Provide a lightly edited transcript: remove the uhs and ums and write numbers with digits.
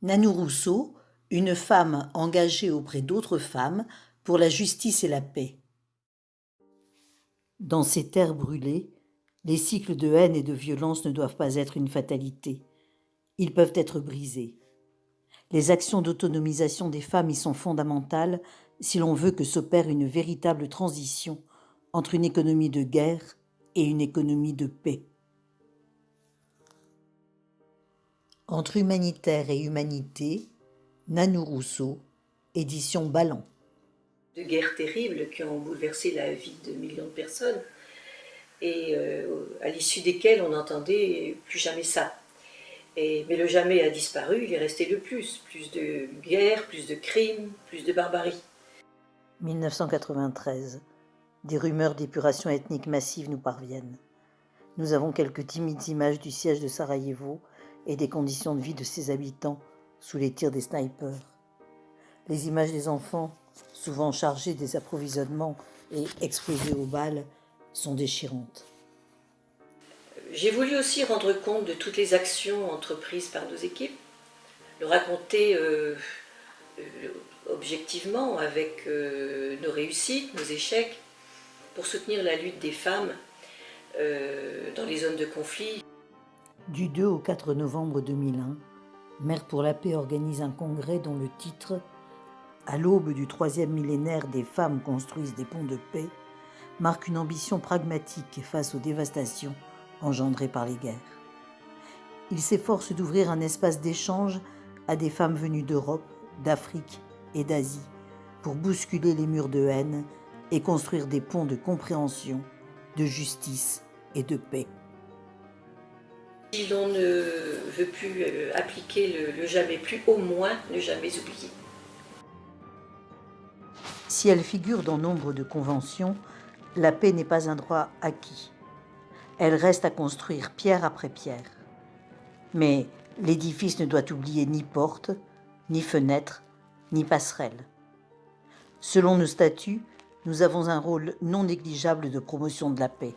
Nanou Rousseau, une femme engagée auprès d'autres femmes pour la justice et la paix. Dans ces terres brûlées, les cycles de haine et de violence ne doivent pas être une fatalité. Ils peuvent être brisés. Les actions d'autonomisation des femmes y sont fondamentales si l'on veut que s'opère une véritable transition entre une économie de guerre et une économie de paix. Entre humanitaire et humanité, Nanou Rousseau, édition Ballan. De guerres terribles qui ont bouleversé la vie de millions de personnes et à l'issue desquelles on n'entendait plus jamais ça. Mais le jamais a disparu, il est resté le plus de guerres, plus de crimes, plus de barbarie. 1993. Des rumeurs d'épuration ethnique massive nous parviennent. Nous avons quelques timides images du siège de Sarajevo et des conditions de vie de ses habitants sous les tirs des snipers. Les images des enfants, souvent chargés des approvisionnements et exposés aux balles, sont déchirantes. J'ai voulu aussi rendre compte de toutes les actions entreprises par nos équipes, le raconter objectivement avec nos réussites, nos échecs, pour soutenir la lutte des femmes dans les zones de conflit. Du 2 au 4 novembre 2001, Mères pour la paix organise un congrès dont le titre « À l'aube du troisième millénaire, des femmes construisent des ponts de paix » marque une ambition pragmatique face aux dévastations engendrées par les guerres. Il s'efforce d'ouvrir un espace d'échange à des femmes venues d'Europe, d'Afrique et d'Asie pour bousculer les murs de haine et construire des ponts de compréhension, de justice et de paix. Si l'on ne veut plus appliquer le jamais plus, au moins ne jamais oublier. Si elle figure dans nombre de conventions, la paix n'est pas un droit acquis. Elle reste à construire pierre après pierre. Mais l'édifice ne doit oublier ni porte, ni fenêtre, ni passerelle. Selon nos statuts, nous avons un rôle non négligeable de promotion de la paix.